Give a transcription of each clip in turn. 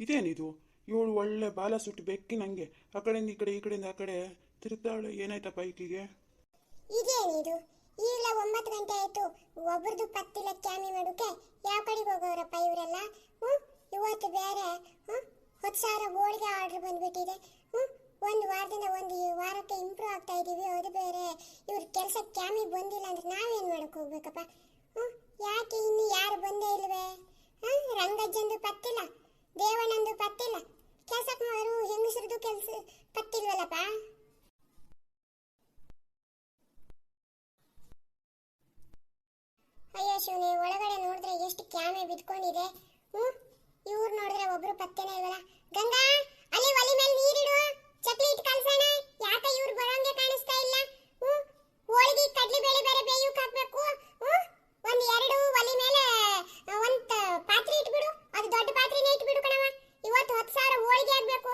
ಇದೇನಿದು? ಇವಳು ಒಳ್ಳೆ ಬಾಲ ಸುಟ್ಟು ಬೆಕ್ಕಿ ನಂಗೆ ಆ ಕಡೆಯಿಂದ ಈ ಕಡೆ ಈ ಕಡೆಯಿಂದ ಆ ಕಡೆ ತಿರುಗ್ತಾವಳೆ. ಏನಾಯ್ತಪ್ಪ ಈಕಿಗೆ? ಇದೇನಿದು? ಈಗಲೇ 9 ಗಂಟೆ ಆಯ್ತು, ಒಬ್ರದ್ದು ಪತ್ತಿಲ್ಲ ಕ್ಯಾಮಿ ಮಾಡೋಕೆ. ಯಾವ ಕಡೆಗೆ ಹೋಗೋರಪ್ಪ ಇವರೆಲ್ಲ? ಇವತ್ತು ಬೇರೆ 10,000 ಹೋಳಿಗೆ ಆರ್ಡರ್ ಬಂದ್ಬಿಟ್ಟಿದೆ. ಒಂದು ವಾರದಿಂದ ಒಂದು ವಾರಕ್ಕೆ ಇಂಪ್ರೂವ್ ಆಗ್ತಾ ಇದೀವಿ, ಅದು ಬೇರೆ ಇವ್ರ ಕೆಲಸ ಕ್ಯಾಮಿ ಬಂದಿಲ್ಲ ಅಂದ್ರೆ ನಾವೇನು ಮಾಡಕ್ಕೆ ಹೋಗ್ಬೇಕಪ್ಪ? ಯಾಕೆ ಇನ್ನು ಯಾರು ಬಂದೇ ಇಲ್ವೇ? ರಂಗಜ್ಜಂದು ಪತ್ತಿಲ್ಲ, ದೇವಣ್ಣಂದು ಪತ್ತಿಲ್ಲ, ಕೆಲಸಕ್ಕೆ ಮಾರು ಹೆಂಗಸರದು ಕೆಲಸ ಪತ್ತಿಲ್ವಲ್ಲಪ್ಪ. ಅಯ್ಯೋ ಶಿವನೇ, ಒಳಗಡೆ ನೋಡಿದ್ರೆ ಎಷ್ಟು ಕ್ಯಾಮೆ ಬಿದ್ಕೊಂಡಿದೆ. ಇವ್ರು ನೋಡಿದ್ರೆ ಒಬ್ರು ಪತ್ತೆನೇ ಇಲ್ವಲ್ಲ. ಗಂಗಾ, ಅಲ್ಲಿ ಒಲಿ ಮೇಲೆ ನೀರಿಡು, ಚಕ್ಲಿ ಇಟ್ಟು ಕಳ್ಸೋಣ. ಯಾಕೆ ಇವ್ರು ಬರೋಂಗೆ ಕಾಣಿಸ್ತಾ ಇಲ್ಲ? ಹೋಳಿಗೆ ಕಡ್ಲಿ ಬೇಳೆ ಬೇರೆ ಬೇಯಕ್ಕೆ ಹಾಕ್ಬೇಕು. ಒಂದು 2 ಒಲಿ ಮೇಲೆ ಒಂದು ಪಾತ್ರೆ ಇಟ್ಬಿಡು, ಅದು ದೊಡ್ಡ ಪಾತ್ರೆನೇ ಇಟ್ಬಿಡು ಕಣವ. ಇವತ್ತು 10,000 ಹೋಳಿಗೆ ಆಗ್ಬೇಕು.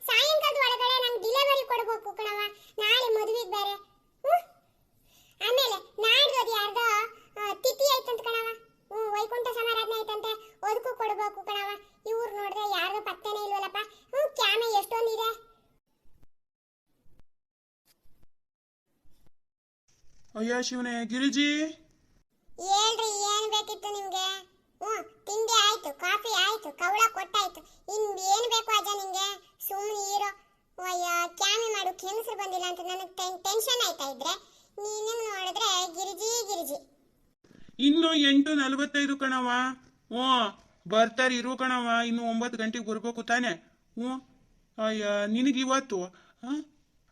ಸಾಯಂಕಾಲದ ಒಳಗಡೆ ನಂಗೆ ಡಿಲಿವರಿ ಕೊಡಬೇಕು ಕಣವ, ನಾಳೆ ಮದುವೆಗೆ ಬೇರೆ. ಆಮೇಲೆ ನಾಡ್ದು ಅದು ಯಾರ್ದೋ ತಿಥಿ ಆಯ್ತಂತ ಕಣವ. ವೈಕುಂಠ ಸಮಾರಾಧನೆ ಆಯ್ತಂತೆ, ಅದಕ್ಕೂ ಕೊಡಬೇಕು ಕಣವ. ಇವ್ರು ನೋಡಿದ್ರೆ ಯಾರ್ದು ಪತ್ತೆನೇ ಇಲ್ವಲ್ಲಪ್ಪ. ಕ್ಯಾಮೆ ಎಷ್ಟೊಂದಿದೆ. ಅಯ್ಯೋ ಶಿವನೇ. ಗಿರಿಜಿ, ಹೇಳ್ರಿ, ಏನ್ ಬೇಕಿತ್ತು ನಿಮ್ಗೆ? ತಿಂಡಿ ಆಯ್ತು, ಕಾಫಿ ಆಯ್ತು, ಕವಳ ಕೊಟ್ಟಾಯ್ತು, ಇನ್ ಏನ್ ಬೇಕು ಅಜ್ಜ ನಿಂಗೆ? ಸುಮ್ಮನೆ ಇರೋ. ಅಯ್ಯೋ, ಕ್ಯಾಮಿ ಮಾಡು ಹೆಂಗಸರು ಬಂದಿಲ್ಲ ಅಂತ ನನಗೆ ಟೆನ್ಷನ್ ಆಯ್ತಾ ಇದ್ರೆ ನೀನು ನೋಡಿದ್ರೆ ಗಿರಿಜಿ ಗಿರಿಜಿ. ಇನ್ನು 8:45 ಕಣವ. ಬರ್ತಾರೆ ಇರು ಕಣವ, ಇನ್ನು 9 ಗಂಟೆಗೆ ಬರ್ಬೇಕು ತಾನೆ. ಅಯ್ಯ, ನಿನಗೆ ಇವತ್ತು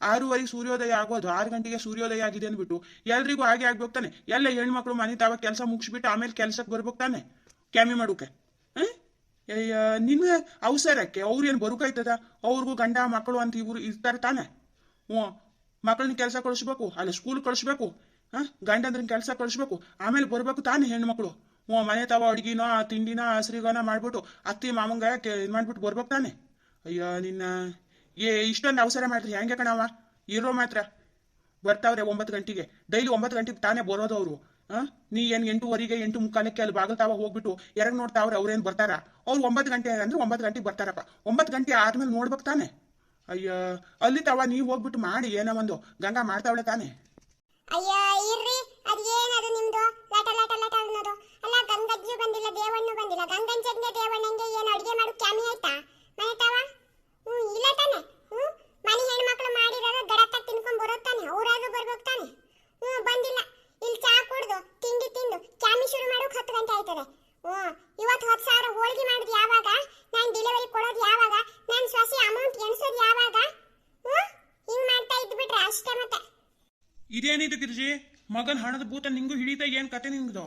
6:15 ಸೂರ್ಯೋದಯ ಆಗೋದು, 6 ಗಂಟೆಗೆ ಸೂರ್ಯೋದಯ ಆಗಿದೆ ಅಂದ್ಬಿಟ್ಟು ಎಲ್ರಿಗೂ ಹಾಗೆ ಆಗ್ಬೇಕು ತಾನೆ. ಎಲ್ಲ ಹೆಣ್ಮಕ್ಳು ಮನೆ ತಾವ ಕೆಲಸ ಮುಗಿಸ್ಬಿಟ್ಟು ಆಮೇಲೆ ಕೆಲ್ಸಕ್ಕೆ ಬರ್ಬೇಕು ತಾನೆ ಕ್ಯಾಮಿ ಮಾಡೋಕೆ. ಅಯ್ಯ, ನಿನ್ಗೆ ಅವಸರಕ್ಕೆ ಅವ್ರೇನು ಬರುಕಾಯ್ತದ? ಅವ್ರಿಗೂ ಗಂಡ ಮಕ್ಕಳು ಅಂತ ಇವ್ರು ಇರ್ತಾರೆ ತಾನೆ. ಮಕ್ಕಳನ್ನ ಕೆಲಸ ಕಳಿಸ್ಬೇಕು, ಅಲ್ಲ ಸ್ಕೂಲ್ ಕಳಿಸ್ಬೇಕು, ಗಂಡಂದ್ರನ್ನ ಕೆಲಸ ಕಳಿಸ್ಬೇಕು, ಆಮೇಲೆ ಬರ್ಬೇಕು ತಾನೆ ಹೆಣ್ಮಕ್ಳು. ಮನೆ ತಾವ ಅಡ್ಗಿನೋ ತಿಂಡಿನ ಹಸ್ರಿಗೋನ ಮಾಡ್ಬಿಟ್ಟು ಅತ್ತಿ ಮಾಮಂಗ ಇದು ಮಾಡ್ಬಿಟ್ಟು ಬರ್ಬೇಕು ತಾನೆ. ಅಯ್ಯೋ ನಿನ್ನ, ಇಷ್ಟೊಂದು ಅವಸರ ಮಾಡ್ರಿ ಹೆಂಗೆ ಕಣವ? ಇರೋ ಮಾತ್ರ ಬರ್ತಾವ್ರೆ 9 ಗಂಟೆಗೆ, ಡೈಲಿ 9 ಗಂಟೆಗೆ ತಾನೇ ಬರೋದು ಅವರು. ನೀ ಏನು 8:15 8:45 ಅಲ್ಲಿ ಬಾಗಿಲು ತಾವ ಹೋಗ್ಬಿಟ್ಟು ಎರಗ್ ನೋಡ್ತಾವ್ರೆ ಅವ್ರೇನು ಬರ್ತಾರ? ಅವ್ರು 9 ಗಂಟೆ ಅಂದ್ರೆ 9 ಗಂಟೆಗೆ ಬರ್ತಾರಪ್ಪ. 9 ಗಂಟೆ ಆದ್ಮೇಲೆ ನೋಡ್ಬೇಕು ತಾನೆ. ಅಯ್ಯ, ಅಲ್ಲಿ ತಾವ ನೀವು ಹೋಗ್ಬಿಟ್ಟು ಮಾಡಿ ಏನೋ ಒಂದು ಗಂಗಾ ಮಾಡ್ತಾವಳೆ ತಾನೆ. ಅಯ್ಯೋ ಇರ್ರಿ, ಅದೇನದು ನಿಮ್ದು ಲಟ ಲಟ ಲಟ ಅನ್ನೋದು? ಅಲ್ಲ, ಗಂಗಜ್ಜು ಬಂದಿಲ್ಲ, ದೇವಣ್ಣು ಬಂದಿಲ್ಲ. ಗಂಗಂಜಂಗೆ ದೇವಣ್ಣಂಗೆ ಏನು ಅಡುಗೆ ಮಾಡು ಕ್ಯಾಮಿ ಆಯ್ತಾ ಮನೆ ತಾವ? ಇಲ್ಲ ತಾನೆ. ಮನೆ ಹೆಣ್ಮಕ್ಳು ಮಾಡಿರೋದು ಗಡಕ್ಕ ತಿನ್ಕೊಂಡ್ ಬರೋದು ತಾನೆ, ಅವ್ರಾದ್ರೂ ಬರ್ಬೇಕು ತಾನೆ. ಬಂದಿಲ್ಲ. ಇಲ್ಲಿ ಚಾ ಕುಡ್ದು ತಿಂಡಿ ತಿಂದು ಕ್ಯಾಮಿ ಶುರು ಮಾಡೋಕೆ 10 ಗಂಟೆ ಆಯ್ತದೆ. ಇವತ್ತು 10,000 ಹೋಳಿಗೆ ಮಾಡೋದು ಯಾವಾಗ? ನಾನು ಡೆಲಿವರಿ ಕೊಡೋದು ಯಾವಾಗ? ನಾನು ಸೊಸಿ ಅಮೌಂಟ್ ಎಣಿಸೋದು ಯಾವಾಗ? ಹಿಂಗ್ ಮಾಡ್ತಾ ಇದ್ಬಿಟ್ರೆ ಅಷ್ಟೇ ಮತ್ತೆ. ಇದೇನಿದು ಗಿರಿಜಿ? ಮಗನ ಹಣದ ಭೂತ ನಿಂಗೂ ಹಿಡಿತಾ? ಏನ್ ಕತೆ ನಿಂಗದು?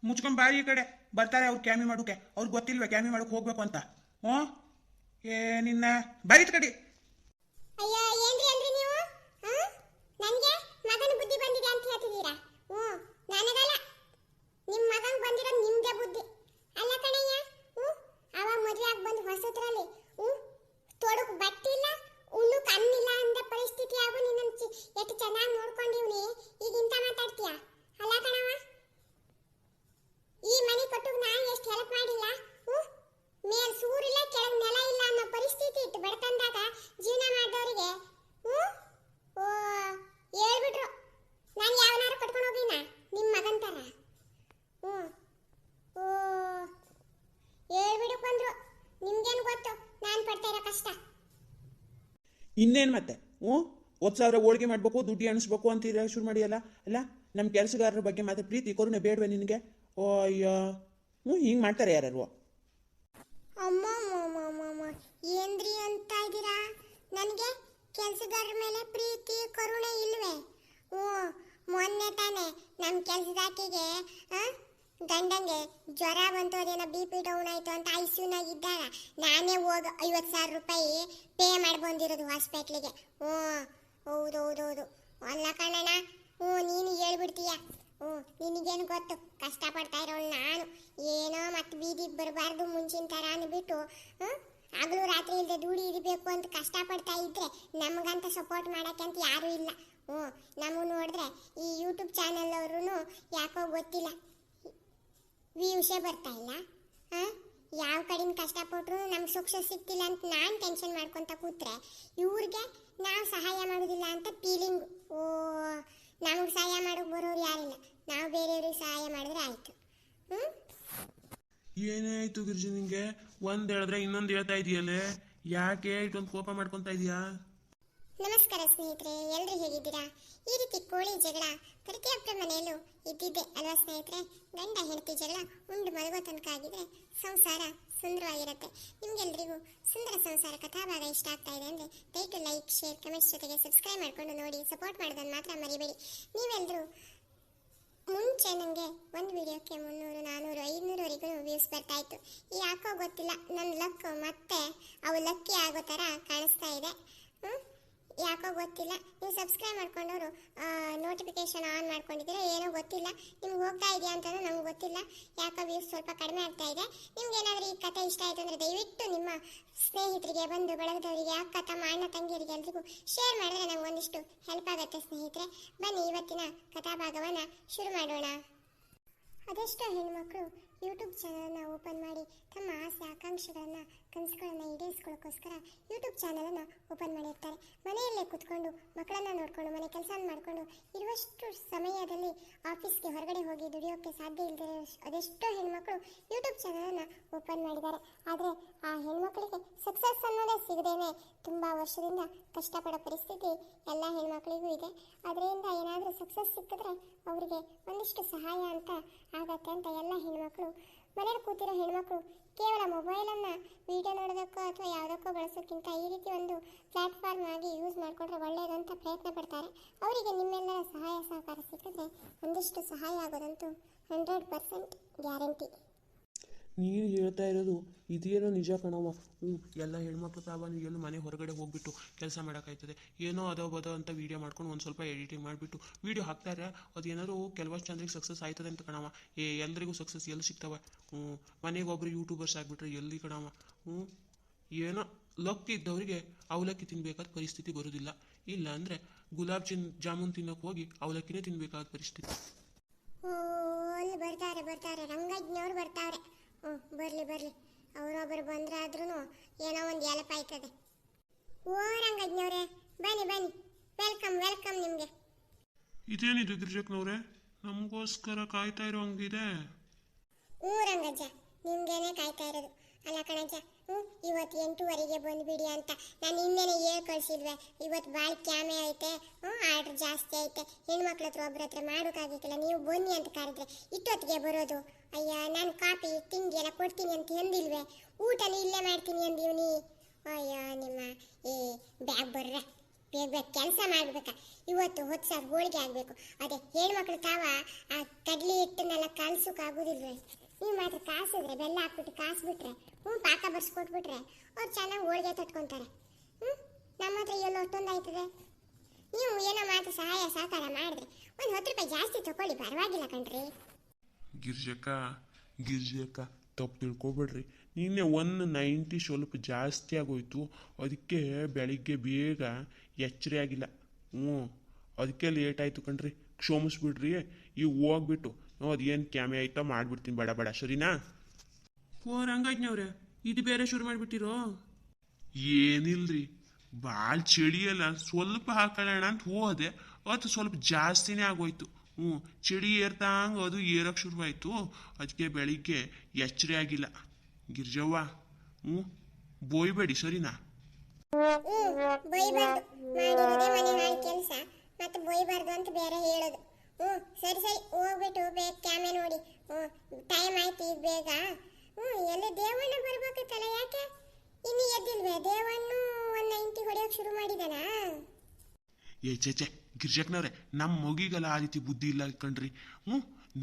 ಮುಚ್ಕೊಂಡ್ ಬಾರಿ ಈ ಕಡೆ. ಬರ್ತಾರೆ ಅವ್ರು ಕ್ಯಾಮಿ ಮಾಡೋಕೆ. ಅವ್ರಿಗೆ ಗೊತ್ತಿಲ್ವೇ ಕ್ಯಾಮಿ ಮಾಡೋಕೆ ಹೋಗ್ಬೇಕು ಅಂತ? ನಿನ್ನ ಬಾರಿ ಕಡೆ. ಅಯ್ಯೋ, ಏನ್ರಿ ಅಂದ್ರಿ ನೀವು? ನನಗೆ ಮಗನ ಬುದ್ಧಿ ಬಂದಿದೆ ಅಂತ ಹೇಳ್ತಿದ್ದೀರಾ? ನನಗಲ್ಲ, ನಿಮ್ಮ ಮಗಂಗೆ ಬಂದಿರೋದು ನಿಮ್ಗೆ ಬುದ್ಧಿ ಅಲ್ಲ ಕಣಯ್ಯ. ಅವಾಗ ಮದುವೆ ಆಗಿ ಬಂದು ಹೊಸದ್ರಲ್ಲಿ ತೊಡಕ್ ಬಟ್ಟೆ ಇಲ್ಲ, ಉಣ್ಣುಕ್ ಅನ್ನಿಲ್ಲ ಅಂದ ಪರಿಸ್ಥಿತಿ ಆಗು. ನಿನ್ನ ಎಷ್ಟು ಚೆನ್ನಾಗಿ ನೋಡ್ಕೊಂಡಿವ್ನಿ, ಈಗ ಇಂತ ಮಾತಾಡ್ತೀಯ ಅಲ್ಲ ಕಣವ? ಈ ಮನೆ ಕೊಟ್ಟು ನಾನು ಎಷ್ಟು ಹೆಲ್ಪ್ ಮಾಡಿಲ್ಲ. ಮೇಲ್ ಸೂರಿಲ್ಲ, ಕೆಳಗ್ ನೆಲ ಇಲ್ಲ ಅನ್ನೋ ಪರಿಸ್ಥಿತಿ ಇತ್ತು ಬಡತನದಾಗ ಜೀವನ ಮಾಡಿದವರಿಗೆ. ಹೇಳ್ಬಿಟ್ರು ನಾನು ಯಾವನಾರು ಕಟ್ಕೊಂಡು ಹೋಗಿನ ನಿಮ್ಮ ಮಗನ್ ತರ. ಹೇಳ್ಬಿಡು ಬಂದ್ರು. ನಿಮ್ಗೇನು ಗೊತ್ತು ನಾನು ಪಡ್ತಾ ಇರೋ ಕಷ್ಟ? ಇನ್ನೇನು ಮತ್ತೆ 10,000 ಹೋಳಿಗೆ ಮಾಡ್ಬೇಕು, ದುಡ್ಡು ಎಣಿಸ್ಬೇಕು ಅಂತೀರ ಶುರು ಮಾಡಿಯಲ್ಲ. ಅಲ್ಲ, ನಮ್ಮ ಕೆಲಸಗಾರರ ಬಗ್ಗೆ ಮಾತ್ರ ಪ್ರೀತಿ ಕರುಣೆ ಬೇಡವೆ ನಿನಗೆ? ಅಯ್ಯೋ, ಹಿಂಗೆ ಮಾಡ್ತಾರೆ ಯಾರು? ಅಮ್ಮ ಏನ್ರಿ ಅಂತ ಇದ್ದೀರಾ? ನನಗೆ ಕೆಲಸಗಾರರ ಮೇಲೆ ಪ್ರೀತಿ ಕರುಣೆ ಇಲ್ವೇ? ಮೊನ್ನೆ ತಾನೆ ನಮ್ಮ ಕೆಲಸದಾಕಿಗೆ ಗಂಡಂಗೆ ಜ್ವರ ಬಂತು, ಅದೇನೋ BP ಡೌನ್ ಆಯ್ತು ಅಂತ ICUನಾಗ ಇದ್ದಾಗ ನಾನೇ ಹೋಗಿ 50,000 ರೂಪಾಯಿ ಪೇ ಮಾಡಿ ಬಂದಿರೋದು ಹಾಸ್ಪಿಟ್ಲಿಗೆ. ಹೌದೌದೌದು. ಅಲ್ಲ ಕಣ್ಣಣ್ಣ, ನೀನು ಹೇಳ್ಬಿಡ್ತೀಯ. ನಿನಗೇನು ಗೊತ್ತು, ಕಷ್ಟಪಡ್ತಾ ಇರೋಳು ನಾನು. ಏನೋ ಮತ್ತೆ ಬೀದಿಗೆ ಬರಬಾರ್ದು ಮುಂಚಿನ ಥರ ಅಂದ್ಬಿಟ್ಟು ಹಗಲು ರಾತ್ರಿ ಇಲ್ಲದೆ ದುಡಿ ಹಿಡಿಬೇಕು ಅಂತ ಕಷ್ಟಪಡ್ತಾ ಇದ್ರೆ ನಮಗಂತ ಸಪೋರ್ಟ್ ಮಾಡೋಕ್ಕಂತ ಯಾರೂ ಇಲ್ಲ. ನಮಗೆ ನೋಡಿದ್ರೆ ಈ ಯೂಟ್ಯೂಬ್ ಚಾನಲ್ ಅವರು ಯಾಕೋ ಗೊತ್ತಿಲ್ಲ, ವ್ಯೂಸೇ ಬರ್ತಾ ಇಲ್ಲ. ಯಾವ ಕಡೆಯಿಂದ ಕಷ್ಟಪಟ್ಟರು ನಮ್ಗೆ ಸುಖ ಸಿಗ್ತಿಲ್ಲ ಅಂತ ನಾನು ಟೆನ್ಷನ್ ಮಾಡ್ಕೊಂತ ಕೂತ್ರೆ ಇವ್ರಿಗೆ ನಾವು ಸಹಾಯ ಮಾಡೋದಿಲ್ಲ ಅಂತ ಫೀಲಿಂಗ್. ಓ, ನಮಗೆ ಸಹಾಯ ಮಾಡೋಕೆ ಬರೋರು ಯಾರಿಲ್ಲ, ನಾವು ಬೇರೆಯವ್ರಿಗೆ ಸಹಾಯ ಮಾಡಿದ್ರೆ ಆಯ್ತು. ಏನೇ ಆಯ್ತು ಗಿರ್ಜಿ ನಿಂಗೆ? ಒಂದ್ ಹೇಳಿದ್ರೆ ಇನ್ನೊಂದು ಹೇಳ್ತಾ ಇದೆಯಲ್ಲೇ, ಯಾಕೆ ಇಷ್ಟೊಂದು ಕೋಪ ಮಾಡ್ಕೊತಾ ಇದೀಯಾ? ನಮಸ್ಕಾರ ಸ್ನೇಹಿತರೆ, ಎಲ್ಲರೂ ಹೇಗಿದ್ದೀರಾ? ಈ ರೀತಿ ಕೋಳಿ ಜಗಳ ಪ್ರತಿಯೊಬ್ಬರ ಮನೆಯಲ್ಲೂ ಇದ್ದಿದ್ದೆ ಅಲ್ವಾ ಸ್ನೇಹಿತರೆ? ಗಂಡ ಹೆಂಡತಿ ಜಗಳ ಉಂಡು ಮಲಗೋ ತನಕ ಆಗಿದ್ರೆ ಸಂಸಾರ ಸುಂದರವಾಗಿರುತ್ತೆ. ನಿಮ್ಗೆಲ್ರಿಗೂ ಸುಂದರ ಸಂಸಾರ ಕಥಾಭಾಗ ಇಷ್ಟ ಆಗ್ತಾ ಇದೆ ಅಂದರೆ ದಯವಿಟ್ಟು ಲೈಕ್, ಶೇರ್, ಕಮೆಂಟ್ಸ್ ಜೊತೆಗೆ ಸಬ್ಸ್ಕ್ರೈಬ್ ಮಾಡಿಕೊಂಡು ನೋಡಿ, ಸಪೋರ್ಟ್ ಮಾಡೋದನ್ನು ಮಾತ್ರ ಮರಿಬೇಡಿ. ನೀವೆಲ್ಲರೂ ಮುಂಚೆ ನನಗೆ ಒಂದು ವಿಡಿಯೋಕ್ಕೆ 300, 400, 500ವರೆಗೂ ವ್ಯೂಸ್ ಬರ್ತಾ ಇತ್ತು. ಯಾಕೋ ಗೊತ್ತಿಲ್ಲ, ನನ್ನ ಲಕ್ ಮತ್ತೆ ಅವು ಲಕ್ಕಿ ಆಗೋ ಥರ ಕಾಣಿಸ್ತಾ ಇದೆ. ಯಾಕೋ ಗೊತ್ತಿಲ್ಲ. ನೀವು ಸಬ್ಸ್ಕ್ರೈಬ್ ಮಾಡ್ಕೊಂಡವರು ನೋಟಿಫಿಕೇಶನ್ ಆನ್ ಮಾಡ್ಕೊಂಡಿದ್ದೀರಾ ಏನೋ ಗೊತ್ತಿಲ್ಲ, ನಿಮ್ಗೆ ಹೋಗ್ತಾ ಇದೆಯಾ ಅಂತಲೂ ನಮ್ಗೆ ಗೊತ್ತಿಲ್ಲ. ಯಾಕೋ ವ್ಯೂಸ್ ಸ್ವಲ್ಪ ಕಡಿಮೆ ಆಗ್ತಾ ಇದೆ. ನಿಮ್ಗೆ ಏನಾದರೂ ಈ ಕಥೆ ಇಷ್ಟ ಆಯಿತು ಅಂದರೆ ದಯವಿಟ್ಟು ನಿಮ್ಮ ಸ್ನೇಹಿತರಿಗೆ, ಬಂಧು ಬಳಗದವರಿಗೆ, ಅಕ್ಕ ತಮ್ಮ ಅಣ್ಣ ತಂಗಿಯರಿಗೆ ಎಲ್ರಿಗೂ ಶೇರ್ ಮಾಡಿದ್ರೆ ನಂಗೆ ಒಂದಿಷ್ಟು ಹೆಲ್ಪ್ ಆಗುತ್ತೆ ಸ್ನೇಹಿತರೆ. ಬನ್ನಿ ಇವತ್ತಿನ ಕಥಾಭಾಗವನ್ನು ಶುರು ಮಾಡೋಣ. ಅದೆಷ್ಟೋ ಹೆಣ್ಮಕ್ಳು ಯೂಟ್ಯೂಬ್ ಚಾನಲನ್ನು ಓಪನ್ ಮಾಡಿ ತಮ್ಮ ಆಸೆ ಆಕಾಂಕ್ಷೆಗಳನ್ನು ಕನಸುಗಳನ್ನು ಈಡೇರಿಸ್ಕೊಳ್ಳೋಕ್ಕೋಸ್ಕರ ಯೂಟ್ಯೂಬ್ ಚಾನಲನ್ನು ಓಪನ್ ಮಾಡಿರ್ತಾರೆ. ಮನೆಯಲ್ಲೇ ಕೂತ್ಕೊಂಡು ಮಕ್ಕಳನ್ನು ನೋಡಿಕೊಂಡು ಮನೆ ಕೆಲಸ ಮಾಡಿಕೊಂಡು ಇರುವಷ್ಟು ಸಮಯದಲ್ಲಿ ಆಫೀಸ್ಗೆ ಹೊರಗಡೆ ಹೋಗಿ ದುಡಿಯೋಕ್ಕೆ ಸಾಧ್ಯ ಇಲ್ಲದೆ ಅದೆಷ್ಟೋ ಹೆಣ್ಮಕ್ಳು ಯೂಟ್ಯೂಬ್ ಚಾನಲನ್ನು ಓಪನ್ ಮಾಡಿದ್ದಾರೆ. ಆದರೆ ಆ ಹೆಣ್ಮಕ್ಳಿಗೆ ಸಕ್ಸಸ್ ಅನ್ನೋದೇ ಸಿಗದೇನೆ ತುಂಬ ವರ್ಷದಿಂದ ಕಷ್ಟಪಡೋ ಪರಿಸ್ಥಿತಿ ಎಲ್ಲ ಹೆಣ್ಮಕ್ಳಿಗೂ ಇದೆ. ಅದರಿಂದ ಏನಾದರೂ ಸಕ್ಸಸ್ ಸಿಕ್ಕಿದ್ರೆ ಅವರಿಗೆ ಒಂದಿಷ್ಟು ಸಹಾಯ ಅಂತ ಆಗತ್ತೆ ಅಂತ ಎಲ್ಲ ಹೆಣ್ಮಕ್ಳು, ಮನೇಲಿ ಕೂತಿರೋ ಹೆಣ್ಮಕ್ಳು ಕೇವಲ ಮೊಬೈಲನ್ನು ವಿಡಿಯೋ ನೋಡೋದಕ್ಕೋ ಅಥವಾ ಯಾವುದಕ್ಕೋ ಬಳಸೋಕ್ಕಿಂತ ಈ ರೀತಿ ಒಂದು ಪ್ಲ್ಯಾಟ್ಫಾರ್ಮ್ ಆಗಿ ಯೂಸ್ ಮಾಡಿಕೊಂಡ್ರೆ ಒಳ್ಳೆಯದಂತ ಪ್ರಯತ್ನ ಪಡ್ತಾರೆ. ಅವರಿಗೆ ನಿಮ್ಮೆಲ್ಲರ ಸಹಾಯ ಸಹಕಾರ ಸಿಕ್ಕಿದ್ರೆ ಒಂದಿಷ್ಟು ಸಹಾಯ ಆಗೋದಂತೂ 100% ಗ್ಯಾರಂಟಿ. ನೀನು ಹೇಳ್ತಾ ಇರೋದು ಇದೇನೋ ನಿಜ ಕಣವ. ಎಲ್ಲ ಹೆಣ್ಮಕ್ಳು ತಾವ ಎಲ್ಲೂ ಮನೆ ಹೊರಗಡೆ ಹೋಗ್ಬಿಟ್ಟು ಕೆಲಸ ಮಾಡೋಕ್ಕಾಯ್ತದೆ. ಏನೋ ಅದೋ ಬದೋ ಅಂತ ವೀಡಿಯೋ ಮಾಡ್ಕೊಂಡು ಒಂದು ಸ್ವಲ್ಪ ಎಡಿಟಿಂಗ್ ಮಾಡಿಬಿಟ್ಟು ವೀಡಿಯೋ ಹಾಕ್ತಾರೆ. ಅದು ಏನಾದರೂ ಕೆಲವಷ್ಟು ಜನರಿಗೆ ಸಕ್ಸಸ್ ಆಯ್ತದೆ ಅಂತ ಕಣವ. ಎಲ್ರಿಗೂ ಸಕ್ಸಸ್ ಎಲ್ಲಿ ಸಿಗ್ತವೆ? ಮನೆಗೆ ಒಬ್ಬರು ಯೂಟ್ಯೂಬರ್ಸ್ ಆಗಿಬಿಟ್ರೆ ಎಲ್ಲಿ ಕಣವ? ಏನೋ ಲಕ್ ಇದ್ದವರಿಗೆ ಅವಲಕ್ಕಿ ತಿನ್ನಬೇಕಾದ ಪರಿಸ್ಥಿತಿ ಬರೋದಿಲ್ಲ. ಇಲ್ಲ ಅಂದರೆ ಗುಲಾಬ್ ಜಾಮೂನ್ ತಿನ್ನೋಕೆ ಹೋಗಿ ಅವಲಕ್ಕಿನೇ ತಿನ್ನಬೇಕಾದ ಪರಿಸ್ಥಿತಿ. ಅಲ್ಲಿ ಬರ್ತಾರೆ ರಂಗಜ್ಞವ್ರು ಬರ್ತಾವ್ರೆ. ಬರ್ಲಿ ಅವರೊಬ್ಬರು ಬಂದ್ರಾದ್ರೂ ಏನೋ ಒಂದು ಎಲಪ ಆಯ್ತದೆ. ಓ ರಂಗಜ್ಞವ್ರೆ, ಬನ್ನಿ ವೆಲ್ಕಮ್ ನಿಮಗೆ. ಇದೇನಿದು ಗಿರ್ಜಕ್ನವ್ರೆ, ನಮಗೋಸ್ಕರ ಕಾಯ್ತಾ ಇರೋ ಹಂಗಿದೆ? ರಂಗಜ್ಜ, ನಿಮ್ಗೇನೆ ಕಾಯ್ತಾ ಇರೋದು. ಅಲ್ಲ ಕಣಜ್ಜ, ಇವತ್ತು 8:30ಗೆ ಬಂದುಬಿಡಿ ಅಂತ ನಾನು ಇನ್ನೇನೆ ಹೇಳಿ ಕಳಿಸಿಲ್ವೆ. ಇವತ್ತು ಭಾಳ ಕ್ಯಾಮೆ ಐತೆ, ಆರ್ಡ್ರ್ ಜಾಸ್ತಿ ಐತೆ, ಹೆಣ್ಮಕ್ಳ ಹತ್ರ ಒಬ್ರ ಹತ್ರ ಮಾಡೋಕ್ಕಾಗಿಲ್ಲ, ನೀವು ಬನ್ನಿ ಅಂತ ಕರೆದ್ರೆ ಇಷ್ಟೊತ್ತಿಗೆ ಬರೋದು. ಅಯ್ಯ, ನಾನು ಕಾಫಿ ತಿಂಡಿ ಎಲ್ಲ ಕೊಡ್ತೀನಿ ಅಂತ ಎಂದಿಲ್ವೇ? ಊಟನೂ ಇಲ್ಲೇ ಮಾಡ್ತೀನಿ ಅಂದೀವ್ನಿ. ಅಯ್ಯ ನಿಮ್ಮ ಬ್ಯಾಗ್ ಬರ್ರೆ, ಬೇಗ ಕೆಲಸ ಮಾಡ್ಬೇಕಾ? ಇವತ್ತು ಹೊತ್ತು ಸಾವಿರ ಹೋಳಿಗೆ ಆಗಬೇಕು. ಅದೇ ಹೆಣ್ಮಕ್ಳು ತಾವ ಆ ಕಡ್ಲಿ ಹಿಟ್ಟನ್ನೆಲ್ಲ ಕಲ್ಸೋಕ್ಕಾಗೋದಿಲ್ವೇ? ನೀವು ಮಾತ್ರ ಕಾಸಿದ್ರೆ ಬೆಲ್ಲ ಹಾಕ್ಬಿಟ್ಟು ಕಾಸ್ಬಿಟ್ರೆ, ಪಾಕ ಬರ್ಸ್ಕೊಟ್ಬಿಟ್ರೆ ಅವ್ರು ಚೆನ್ನಾಗಿ ಹೋಳಿಗೆ ತಟ್ಕೊತಾರೆ. ನಮ್ಮ ಹತ್ರ ಎಲ್ಲೋ ಅಷ್ಟೊಂದು ಆಯ್ತದೆ. ನೀವು ಏನೋ ಮಾತ್ರ ಸಹಾಯ ಸಹಕಾರ ಮಾಡಿದ್ರೆ ಒಂದು 10 ರೂಪಾಯಿ ಜಾಸ್ತಿ ತಗೊಳ್ಳಿ, ಪರವಾಗಿಲ್ಲ ಕಣ್ರಿ. ಗಿರ್ಜಕ್ಕ ತಪ್ಪು ತಿಳ್ಕೊಬೇಡ್ರಿ. ನಿನ್ನೆ 190 ಸ್ವಲ್ಪ ಜಾಸ್ತಿ ಆಗೋಯ್ತು, ಅದಕ್ಕೆ ಬೆಳಿಗ್ಗೆ ಬೇಗ ಎಚ್ಚರ ಆಗಿಲ್ಲ. ಅದಕ್ಕೆ ಲೇಟ್ ಆಯಿತು ಕಣ್ರಿ, ಕ್ಷಮಿಸ್ಬಿಡ್ರಿ. ಈಗ ಹೋಗ್ಬಿಟ್ಟು ಅದೇನು ಕ್ಯಾಮೆ ಆಯ್ತಾ ಮಾಡಿಬಿಡ್ತೀನಿ ಬಡ ಸರಿನಾ? ರಂಗಜ್ಞವ್ರೆ, ಇದು ಬೇರೆ ಶುರು ಮಾಡಿಬಿಟ್ಟಿರೋ? ಏನಿಲ್ರಿ, ಭಾಳ ಚಳಿಯಲ್ಲ, ಸ್ವಲ್ಪ ಹಾಕೊಳ್ಳೋಣ ಅಂತ ಹೋದೆ, ಅದು ಸ್ವಲ್ಪ ಜಾಸ್ತಿನೇ ಆಗೋಯ್ತು. ಚಳಿ ಏರ್ತಾಂಗ ಅದು ಏರಕ್ಕೆ ಶುರುವಾಯಿತು. ಅದಕ್ಕೆ ಬೆಳಿಗ್ಗೆ ಎಚ್ಚರ ಆಗಿಲ್ಲ. ಗಿರ್ಜವ್ವ, ಬೋಯ್ಬೇಡಿ ಸರಿನಾ? ಮಾಡಿರೋದೇ ಮನೆ ಹಾಳು ಕೆಲಸ, ಮತ್ತೆ ಬೈಬಾರ್ದು ಅಂತ ಬೇರೆ ಹೇಳೋದು. ಸರಿ ಹೋಗ್ಬಿಟ್ಟು ಬೇಗ ಕ್ಯಾಮೆ ನೋಡಿ. ಟೈಮ್ ಆಯ್ತು ಈಗ ಬೇಗ. ಎಲ್ಲ ದೇವಣ್ಣ ಬರ್ಬೇಕತ್ತಲ್ಲ, ಯಾಕೆ ಇನ್ನು ಎದ್ದಿಲ್ವೇ? ದೇವಣ್ಣು 190 ಹೊಡೆಯೋಕೆ ಶುರು ಮಾಡಿದಾನಾ? ಚೆ ಗಿರ್ಜಕ್ನವ್ರೆ, ನಮ್ಮ ಮಗಿಗೆಲ್ಲ ಆ ರೀತಿ ಬುದ್ಧಿ ಇಲ್ಲ ಕಣ್ರಿ.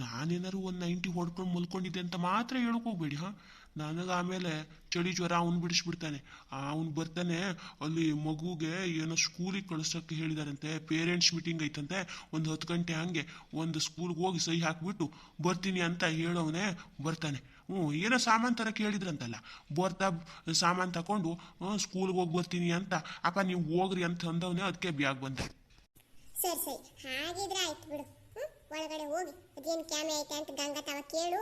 ನಾನೇನಾರು 190 ಹೊಡ್ಕೊಂಡು ಮಲ್ಕೊಂಡಿದ್ದೆ ಅಂತ ಮಾತ್ರ ಹೇಳಕ್ ಹೋಗ್ಬೇಡಿ. ನನಗೆ ಆಮೇಲೆ ಚಳಿ ಜ್ವರ ಅವ್ನು ಬಿಡಿಸ್ಬಿಡ್ತಾನೆ. ಅವ್ನು ಬರ್ತಾನೆ, ಅಲ್ಲಿ ಮಗುಗೆ ಏನೋ ಸ್ಕೂಲಿಗೆ ಕಳ್ಸೋಕ್ಕೆ ಹೇಳಿದಾರಂತೆ, ಪೇರೆಂಟ್ಸ್ ಮೀಟಿಂಗ್ ಐತಂತೆ. ಒಂದು 10 ಗಂಟೆ ಹಂಗೆ ಒಂದು ಸ್ಕೂಲ್ಗೆ ಹೋಗಿ ಸಹಿ ಹಾಕ್ಬಿಟ್ಟು ಬರ್ತೀನಿ ಅಂತ ಹೇಳೋವನೇ ಬರ್ತಾನೆ. ಏನೋ ಸಾಮಾನು ತರಕ್ಕೆ ಹೇಳಿದ್ರಂತಲ್ಲ, ಬರ್ತಾ ಸಾಮಾನು ತಗೊಂಡು ಸ್ಕೂಲ್ಗೆ ಹೋಗಿ ಬರ್ತೀನಿ ಅಂತ. ಅಪ್ಪ ನೀವು ಹೋಗ್ರಿ ಅಂತ ಅಂದವನೇ, ಅದಕ್ಕೆ ಬ್ಯಾಗ್ ಬಂದೆ. ಸರಿ ಹಾಗಿದ್ರೆ ಆಯ್ತು ಬಿಡು. ಒಳಗಡೆ ಹೋಗಿ ಅದೇನು ಕ್ಯಾಮೆ ಐತೆ ಅಂತ ಗಂಗಾ ತಾವ ಕೇಳು.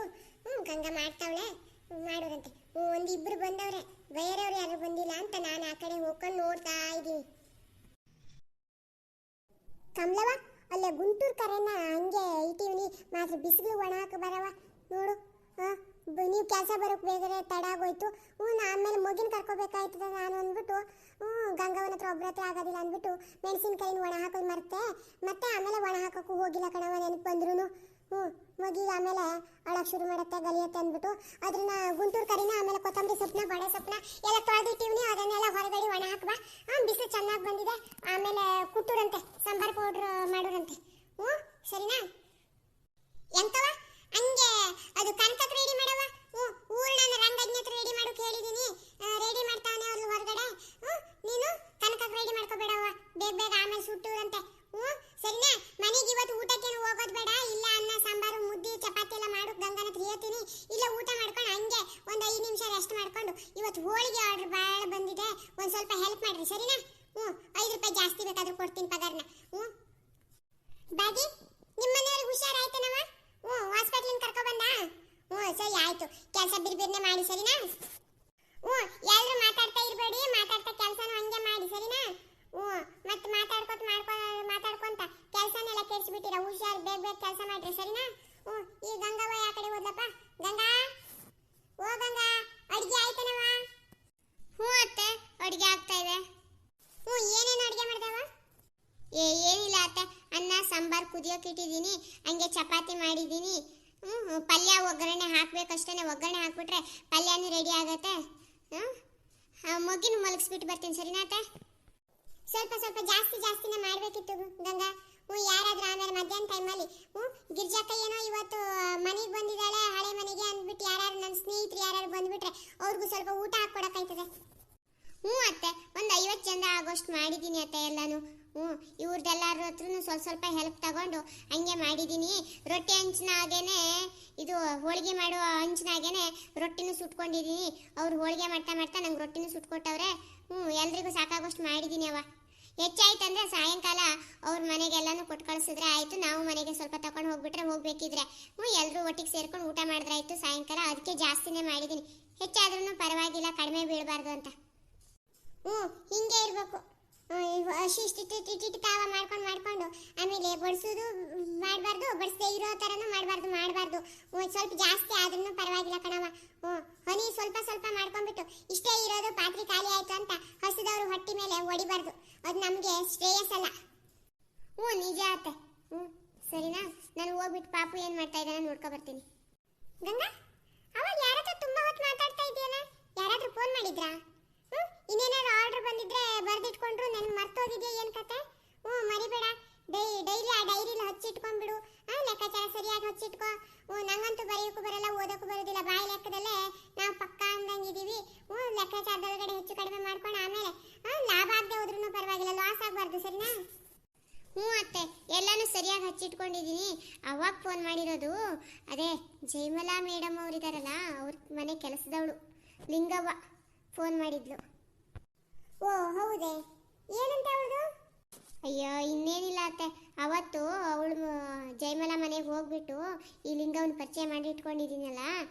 ಗಂಗಾ ಮಾಡ್ತಾವಳೆ. ಮಾಡೋರಂತೆ. ಒಂದಿಬ್ರು ಬಂದವ್ರೆ, ಬೇರೆಯವ್ರು ಯಾರು ಬಂದಿಲ್ಲ ಅಂತ ನಾನು ಆ ಕಡೆ ಹೋಗ್ಕೊಂಡು ನೋಡ್ತಾ ಇದ್ದೀನಿ. ಕಮಲವ, ಅಲ್ಲೇ ಗುಂಟೂರು ಕರೆನ ಹಂಗೆ ಇಟ್ಟಿವ್ನಿ, ಮಾತ್ರ ಬಿಸಿಲು ಒಣ ಹಾಕ ಬರವ ನೋಡು. ನೀವು ಕೆಲಸ ಬರೋಕೆ ಬೇಗನೆ ತಡ ಆಗೋಯ್ತು. ಆಮೇಲೆ ಮಗಿನ ಕರ್ಕೋಬೇಕಾಯ್ತದೆ ನಾನು ಅಂದ್ಬಿಟ್ಟು ಗಂಗವನ ಹತ್ರ ಒಬ್ಬರ ಹತ್ರ ಆಗೋದಿಲ್ಲ ಅಂದ್ಬಿಟ್ಟು ಮೆಣಸಿನ್ಕಾಯಿನ ಒಣ ಹಾಕೋದು ಮರ್ತೆ. ಮತ್ತೆ ಆಮೇಲೆ ಒಣ ಹಾಕೋಕ್ಕೂ ಹೋಗಿಲ್ಲ ಕಣವ, ನೆನಪು ಬಂದ್ರು. ಮಗಿಗೆ ಆಮೇಲೆ ಅಳಕ್ಕೆ ಶುರು ಮಾಡುತ್ತೆ, ಗಲಿಯತ್ತೆ ಅಂದ್ಬಿಟ್ಟು ಅದನ್ನ ಗುಂಟೂರು ಕರಿನ ಆಮೇಲೆ ಕೊತ್ತಂಬರಿ ಸೊಪ್ಪನ್ನ ಬಡೆ ಸೊಪ್ಪನ್ನ ಎಲ್ಲ ತೊಳೆದಿಟ್ಟಿವ್ನಿ. ಅದನ್ನೆಲ್ಲ ಹೊರಗಡೆ ಒಣ ಹಾಕ್ಬಾ. ಬಿಸಿಲು ಚೆನ್ನಾಗಿ ಬಂದಿದೆ. ಆಮೇಲೆ ಕುಟ್ಟುರಂತೆ, ಸಾಂಬಾರ್ ಪೌಡ್ರ್ ಮಾಡೋರಂತೆ. ಸರಿನಾ? ಎಂತವ ಹಂಗೆ ಅದು ಕನಕಕ್ಕೆ ರೆಡಿ ಮಾಡವ. ಊರ್ನ ರಂಗಜ್ಞ ಹತ್ರ ರೆಡಿ ಮಾಡೋಕೆ ಹೇಳಿದೀನಿ, ರೆಡಿ ಮಾಡ್ತಾನೆ ಅವ್ರು ಹೊರಗಡೆ. ನೀನು ಕನಕಕ್ಕೆ ರೆಡಿ ಮಾಡ್ಕೋಬೇಡವ, ಬೇಗ ಬೇಗ ಆಮೇಲೆ ಸುಟ್ಟೂರಂತೆ. ಸರಿನಾ? ಮನೆಗೆ ಇವತ್ತು ಊಟಕ್ಕೇನು ಹೋಗೋದು ಬೇಡ. ಇಲ್ಲ ಅನ್ನ ಸಾಂಬಾರು ಮುದ್ದೆ ಚಪಾತಿ ಎಲ್ಲ ಮಾಡೋಕೆ ಗಂಗನ ಹತ್ರ ಹೇಳ್ತೀನಿ. ಇಲ್ಲ ಊಟ ಮಾಡ್ಕೊಂಡು ಹಂಗೆ ಒಂದು 5 ನಿಮಿಷ ರೆಸ್ಟ್ ಮಾಡ್ಕೊಂಡು, ಇವತ್ತು ಹೋಳಿಗೆ ಆರ್ಡರ್ ಭಾಳ ಬಂದಿದೆ, ಒಂದು ಸ್ವಲ್ಪ ಹೆಲ್ಪ್ ಮಾಡ್ರಿ. ಸರಿನಾ? 5 ರೂಪಾಯಿ ಜಾಸ್ತಿ ಬೇಕಾದ್ರೂ ಕೊಡ್ತೀನಿ ಪಗಾರನ. ಬಾಗಿ ನಿಮ್ಮ ಮನೆಯವ್ರಿಗೆ ಹುಷಾರಾಯ್ತನವ? ಹಾಸ್ಪಿಟ್ಲಿಂದ ಕರ್ಕೊ ಬಂದ? ಸರಿ ಆಯ್ತು, ಕೆಲಸ ಬಿರ್ಬಿರ್ನೆ ಮಾಡಿ. ಸರಿನಾ? ಎಲ್ಲರೂ ಮಾತಾಡ್ತಾ ಇರಬೇಡಿ, ಮಾತಾಡ್ತಾ ಕೆಲಸನೂ ಹಂಗೆ ಮಾಡಿ. ಸರಿನಾ? ಮತ್ತೆ ಮಾತಾಡ್ಕೊಂತ ಕೆಲಸನೆಲ್ಲ ಕೆಡಿಸ್ಬಿಟ್ಟಿರ. ಹುಷಾರು, ಬೇಗ ಬೇಗ ಕೆಲಸ ಮಾಡ್ರಿ. ಸರಿನಾ? ಈ ಗಂಗವ್ವ ಯಾ ಕಡೆ ಹೋದ್ಲಪ್ಪ? ಗಂಗಾ, ಓ ಗಂಗಾ, ಅಡ್ಗೆ ಆಯ್ತನವ? ಅತ್ತೆ, ಅಡ್ಗೆ ಆಗ್ತಾ ಇದೆ. ಏನೇನು ಅಡ್ಗೆ ಮಾಡ್ದವ? ಏನಿಲ್ಲ ಅತ್ತೆ, ಅನ್ನ ಸಾಂಬಾರ್ ಕುದಿಯೋಕೆ ಇಟ್ಟಿದ್ದೀನಿ, ಹಂಗೆ ಚಪಾತಿ ಮಾಡಿದ್ದೀನಿ. ಪಲ್ಯ ಒಗ್ಗರಣೆ ಹಾಕ್ಬೇಕಷ್ಟೇ, ಒಗ್ಗರಣೆ ಹಾಕ್ಬಿಟ್ರೆ ಪಲ್ಯನೂ ರೆಡಿ ಆಗತ್ತೆ. ಮಗಿನ ಮಲಗಿಸ್ಬಿಟ್ಟು ಬರ್ತೀನಿ. ಸರಿನಾ ಅತ್ತೆ? ಸ್ವಲ್ಪ ಸ್ವಲ್ಪ ಜಾಸ್ತಿನೇ ಮಾಡಬೇಕಿತ್ತು ಗಂಗಾ. ಯಾರಾದ್ರೂ ಆಮೇಲೆ ಮಧ್ಯಾಹ್ನ ಟೈಮಲ್ಲಿ ಗಿರ್ಜಾಕ ಏನೋ ಇವತ್ತು ಮನೆಗೆ ಬಂದಿದ್ದಾಳೆ, ಹಳೆ ಮನೆಗೆ ಅಂದ್ಬಿಟ್ಟು ಯಾರು ನನ್ನ ಸ್ನೇಹಿತರು ಯಾರು ಬಂದ್ಬಿಟ್ರೆ ಅವ್ರಿಗೂ ಸ್ವಲ್ಪ ಊಟ ಹಾಕ್ಕೊಡಕ್ಕಾಯ್ತದೆ. ಅತ್ತೆ, ಒಂದು 50 ಜನ ಆಗೋಷ್ಟು ಮಾಡಿದ್ದೀನಿ ಅತ್ತೆ ಎಲ್ಲಾನು. ಇವ್ರದ್ದೆಲ್ಲರ ಹತ್ರನೂ ಸ್ವಲ್ಪ ಹೆಲ್ಪ್ ತಗೊಂಡು ಹಂಗೆ ಮಾಡಿದ್ದೀನಿ. ರೊಟ್ಟಿ ಹಂಚಿನಾಗೇನೆ, ಇದು ಹೋಳಿಗೆ ಮಾಡೋ ಹಂಚಿನಾಗೇನೆ ರೊಟ್ಟಿನೂ ಸುಟ್ಕೊಂಡಿದ್ದೀನಿ. ಅವ್ರು ಹೋಳಿಗೆ ಮಾಡ್ತಾ ನಂಗೆ ರೊಟ್ಟಿನೂ ಸುಟ್ಕೊಟ್ಟವ್ರೆ. ಎಲ್ರಿಗೂ ಸಾಕಾಗೋಷ್ಟು ಮಾಡಿದ್ದೀನಿ ಅವ. ಹೆಚ್ಚಾಯ್ತಂದ್ರೆ ಸಾಯಂಕಾಲ ಅವ್ರ ಮನೆಗೆಲ್ಲಾನು ಕೊಟ್ಟು ಕಳಿಸಿದ್ರೆ ಆಯ್ತು. ನಾವು ಮನೆಗೆ ಸ್ವಲ್ಪ ತಗೊಂಡು ಹೋಗ್ಬಿಟ್ರೆ ಹೋಗ್ಬೇಕಿದ್ರೆ ಎಲ್ಲರೂ ಒಟ್ಟಿಗೆ ಸೇರ್ಕೊಂಡು ಊಟ ಮಾಡಿದ್ರೆ ಆಯ್ತು ಸಾಯಂಕಾಲ. ಅದಕ್ಕೆ ಜಾಸ್ತಿನೇ ಮಾಡಿದ್ದೀನಿ. ಹೆಚ್ಚಾದ್ರೂ ಪರವಾಗಿಲ್ಲ, ಕಡಿಮೆ ಬೀಳಬಾರ್ದು ಅಂತ. ಹಿಂಗೆ ಇರಬೇಕು. ಇಷ್ಟಿಟ್ಟು ತಾವ ಮಾಡ್ಕೊಂಡು ಆಮೇಲೆ ಬಡಿಸೋದು ಮಾಡಬಾರ್ದು, ಬಡಿಸದೆ ಇರೋ ಥರನೂ ಮಾಡಬಾರ್ದು. ಸ್ವಲ್ಪ ಜಾಸ್ತಿ ಆದ್ರೂ ಪರವಾಗಿಲ್ಲ ಕಣವ. ಹನಿ ಸ್ವಲ್ಪ ಮಾಡ್ಕೊಂಡ್ಬಿಟ್ಟು ಇಷ್ಟೇ ಇರೋದು, ಪಾತ್ರೆ ಖಾಲಿ ಆಯ್ತು ಅಂತ ಹಸಿದವರು ಹೊಟ್ಟಿ ಮೇಲೆ ಹೊಡಿಬಾರ್ದು. ಅದು ನಮಗೆ ಶ್ರೇಯಸ್ಸಲ್ಲ. ನಿಜ ಆತೆ. ಸರಿನಾ? ನಾನು ಹೋಗ್ಬಿಟ್ಟು ಪಾಪು ಏನು ಮಾಡ್ತಾ ಇದ್ದಾನೆ ನೋಡ್ಕೊ ಬರ್ತೀನಿ. ಗಂಗಾ, ಅವಾಗ ಯಾರತ್ರ ತುಂಬ ಹೊತ್ತು ಮಾತಾಡ್ತಾ ಇದೆಯಲ್ಲ, ಯಾರಾದ್ರೂ ಫೋನ್ ಮಾಡಿದ್ರಾ? ಇನ್ನೇನಾದ್ರು ಆರ್ಡರ್ ಬಂದಿದ್ರೆ ಬರ್ದಿಟ್ಕೊಂಡ್ರು, ನನ್ಗೆ ಮರ್ತೋಗಿದೆಯಾ ಏನು ಕತೆ? ಮರಿಬೇಡ. ಡೈಲಿ ಆ ಡೈರಿಲಿ ಹಚ್ಚಿಟ್ಕೊಂಡ್ಬಿಡು. ಲೆಕ್ಕಾಚಾರ ಸರಿಯಾಗಿ ಹಚ್ಚಿಟ್ಕೋ. ನಂಗಂತೂ ಬರೆಯೋಕ್ಕೂ ಬರಲ್ಲ, ಓದೋಕ್ಕೂ ಬರೋದಿಲ್ಲ. ಬಾಯಿ ಲೆಕ್ಕದಲ್ಲೇ ನಾವು ಪಕ್ಕ ಅಂದಂಗಿದ್ದೀವಿ. ಲೆಕ್ಕಾಚಾರದೊಳಗಡೆ ಹೆಚ್ಚು ಕಡಿಮೆ ಮಾಡ್ಕೊಂಡು ಆಮೇಲೆ ಲಾಭ ಆಗದೆ ಹೋದ್ರೂ ಪರವಾಗಿಲ್ಲ, ಲಾಸ್ ಆಗಬಾರ್ದು. ಸರಿನಾ? ಅತ್ತೆ, ಎಲ್ಲಾನು ಸರಿಯಾಗಿ ಹಚ್ಚಿಟ್ಕೊಂಡಿದ್ದೀನಿ. ಅವಾಗ ಫೋನ್ ಮಾಡಿರೋದು ಅದೇ ಜಯಮಲಾ ಮೇಡಮ್ ಅವರಿದಾರಲ್ಲ, ಅವ್ರ ಮನೆ ಕೆಲಸದವಳು ಲಿಂಗವ್ವ ಫೋನ್ ಮಾಡಿದ್ಲು. ಹೌದೇ? ಏನಂತ ಅವಳು? ಅಯ್ಯೋ ಇನ್ನೇನಿಲ್ಲ ಅತ್ತೆ, ಅವತ್ತು ಅವಳು ಜಯಮಲಾ ಮನೆಗೆ ಹೋಗ್ಬಿಟ್ಟು ಈ ಲಿಂಗವನ್ನು ಪರಿಚಯ ಮಾಡಿ ಇಟ್ಕೊಂಡಿದ್ದೀನಲ್ಲ,